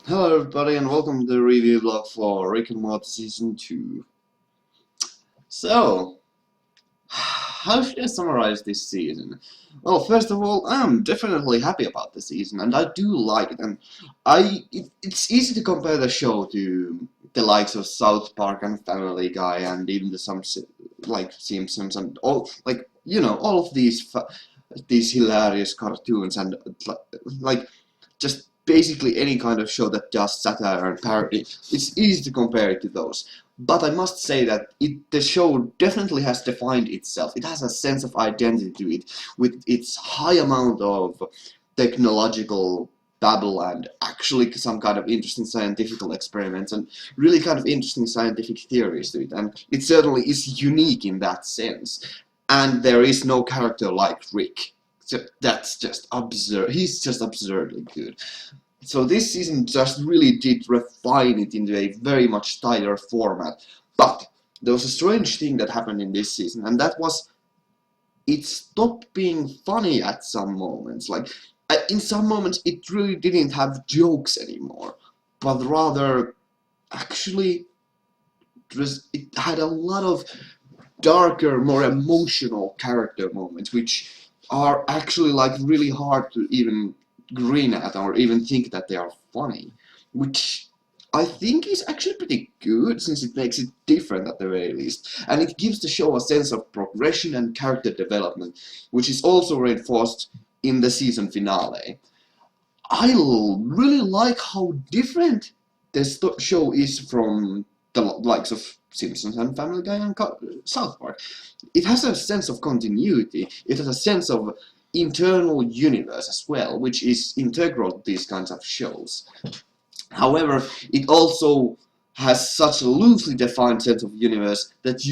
Hello everybody and welcome to the review blog for Rick and Morty Season 2. So, how should I summarize this season? Well, first of all, I'm definitely happy about the season and I do like it, and it's easy to compare the show to the likes of South Park and Family Guy and even the like Simpsons and all, like, all of these hilarious cartoons and like just basically any kind of show that does satire and parody. It's easy to compare it to those. But I must say that the show definitely has defined itself. It has a sense of identity to it, with its high amount of technological babble and actually some kind of interesting scientific experiments and really kind of interesting scientific theories to it. And it certainly is unique in that sense. And there is no character like Rick. So that's just absurd. He's just absurdly good. So this season just really did refine it into a very much tighter format. But there was a strange thing that happened in this season, and that was it stopped being funny at some moments. Like, in some moments it really didn't have jokes anymore, but rather, actually, it had a lot of darker, more emotional character moments, which are actually like really hard to even grin at or even think that they are funny, which I think is actually pretty good since it makes it different at the very least, and it gives the show a sense of progression and character development, which is also reinforced in the season finale. I really like how different this show is from the likes of Simpsons and Family Guy and South Park. It has a sense of continuity, it has a sense of internal universe as well, which is integral to these kinds of shows. However, it also has such a loosely defined sense of universe that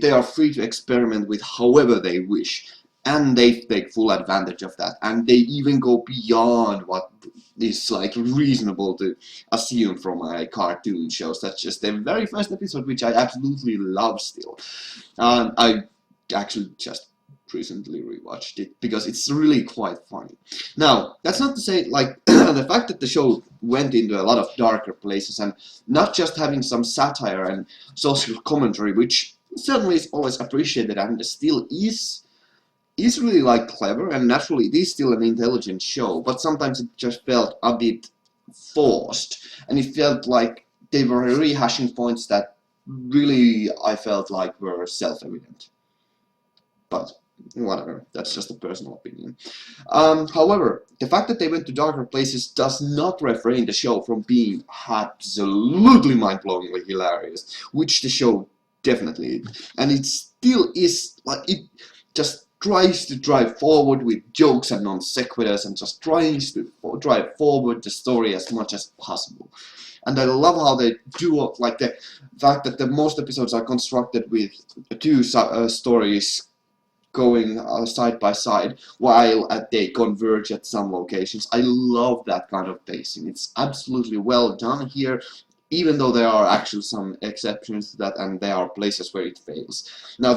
they are free to experiment with however they wish, and they take full advantage of that, and they even go beyond what is like reasonable to assume from a cartoon show, such as the very first episode, which I absolutely love still. And I actually just recently rewatched it because it's really quite funny. Now, that's not to say, like, the fact that the show went into a lot of darker places and not just having some satire and social commentary, which certainly is always appreciated and still is really like clever, and naturally it is still an intelligent show, but sometimes it just felt a bit forced, and it felt like they were rehashing points that really I felt like were self-evident. But whatever, that's just a personal opinion. However, the fact that they went to darker places does not refrain the show from being absolutely mind-blowingly hilarious, which the show definitely is. And it still is, like, it just tries to drive forward with jokes and non sequiturs and just tries to drive forward the story as much as possible. And I love how they do, like, the fact that the most episodes are constructed with two stories going side by side while they converge at some locations. I love that kind of pacing. It's absolutely well done here, even though there are actually some exceptions to that, and there are places where it fails. Now,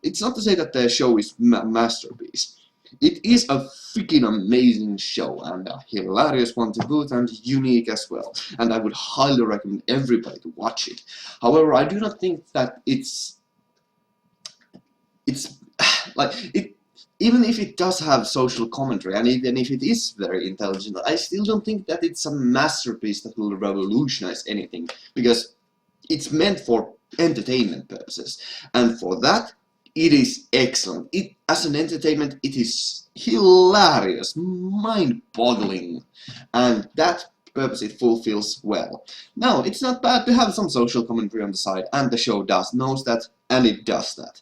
it's not to say that the show is masterpiece. It is a freaking amazing show, and a hilarious one to boot, and unique as well. And I would highly recommend everybody to watch it. However, I do not think that it's like it. Even if it does have social commentary, and even if it is very intelligent, I still don't think that it's a masterpiece that will revolutionize anything, because it's meant for entertainment purposes, and for that, it is excellent. As an entertainment, it is hilarious, mind-boggling, and that purpose it fulfills well. Now, it's not bad to have some social commentary on the side, and the show knows that, and it does that.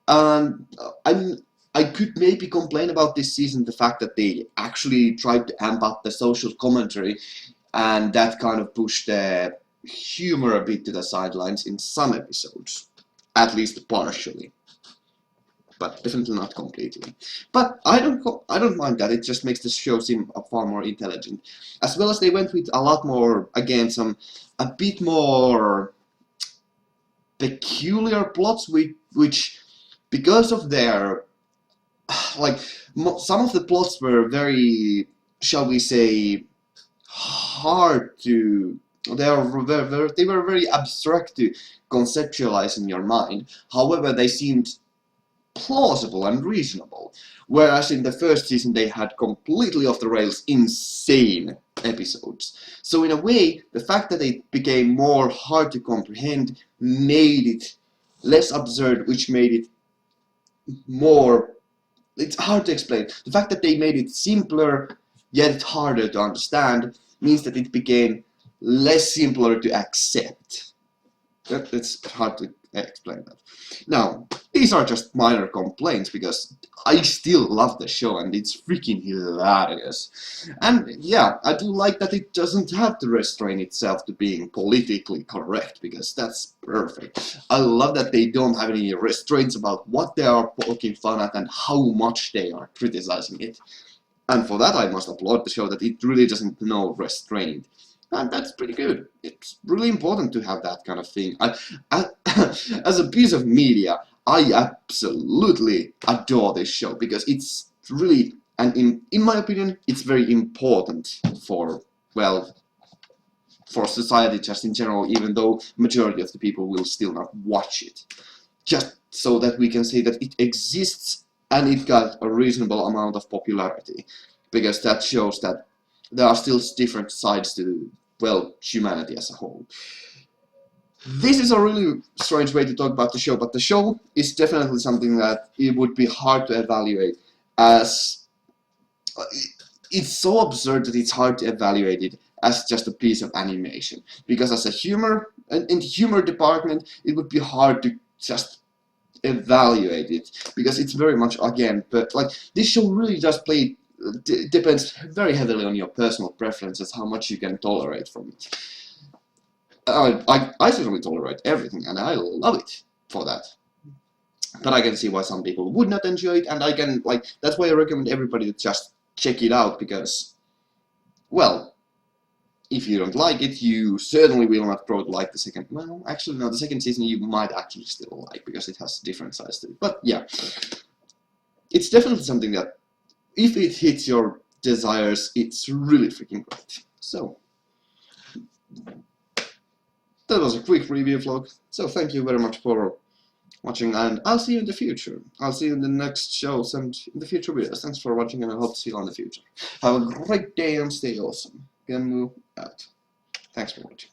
And I could maybe complain about this season the fact that they actually tried to amp up the social commentary, and that kind of pushed the humor a bit to the sidelines in some episodes, at least partially, but definitely not completely. But I don't mind that. It just makes the show seem far more intelligent, as well as they went with a lot more, again, a bit more peculiar plots, which because of their, like, some of the plots were very, shall we say, hard to they were very abstract to conceptualize in your mind. However, they seemed plausible and reasonable. Whereas in the first season they had completely off the rails, insane episodes. So in a way, the fact that it became more hard to comprehend made it less absurd, which made it more... It's hard to explain. The fact that they made it simpler, yet harder to understand, means that it became less simpler to accept. It's hard to explain that. Now, these are just minor complaints, because I still love the show and it's freaking hilarious. And yeah, I do like that it doesn't have to restrain itself to being politically correct, because that's perfect. I love that they don't have any restraints about what they are poking fun at and how much they are criticizing it. And for that I must applaud the show, that it really doesn't know restraint. And that's pretty good. It's really important to have that kind of thing. As a piece of media, I absolutely adore this show, because it's really, and in my opinion, it's very important for, well, for society just in general, even though majority of the people will still not watch it. Just so that we can say that it exists and it got a reasonable amount of popularity, because that shows that there are still different sides to, well, humanity as a whole. This is a really strange way to talk about the show, but the show is definitely something that it would be hard to evaluate, as it's so absurd that it's hard to evaluate it as just a piece of animation. Because as a humor, in the humor department, it would be hard to just evaluate it, because it's very much, again, but like, this show really does play, depends very heavily on your personal preferences, how much you can tolerate from it. I certainly tolerate everything, and I love it for that. But I can see why some people would not enjoy it, and I can, like, that's why I recommend everybody to just check it out, because, well, if you don't like it, you certainly will not probably like the second. Well, actually, no, the second season you might actually still like, because it has different sides to it. But yeah, it's definitely something that, if it hits your desires, it's really freaking great. So, that was a quick review vlog. So thank you very much for watching, and I'll see you in the future. I'll see you in the next shows and in the future videos. Thanks for watching, and I hope to see you in the future. Have a great day and stay awesome. Genmu out. Thanks for watching.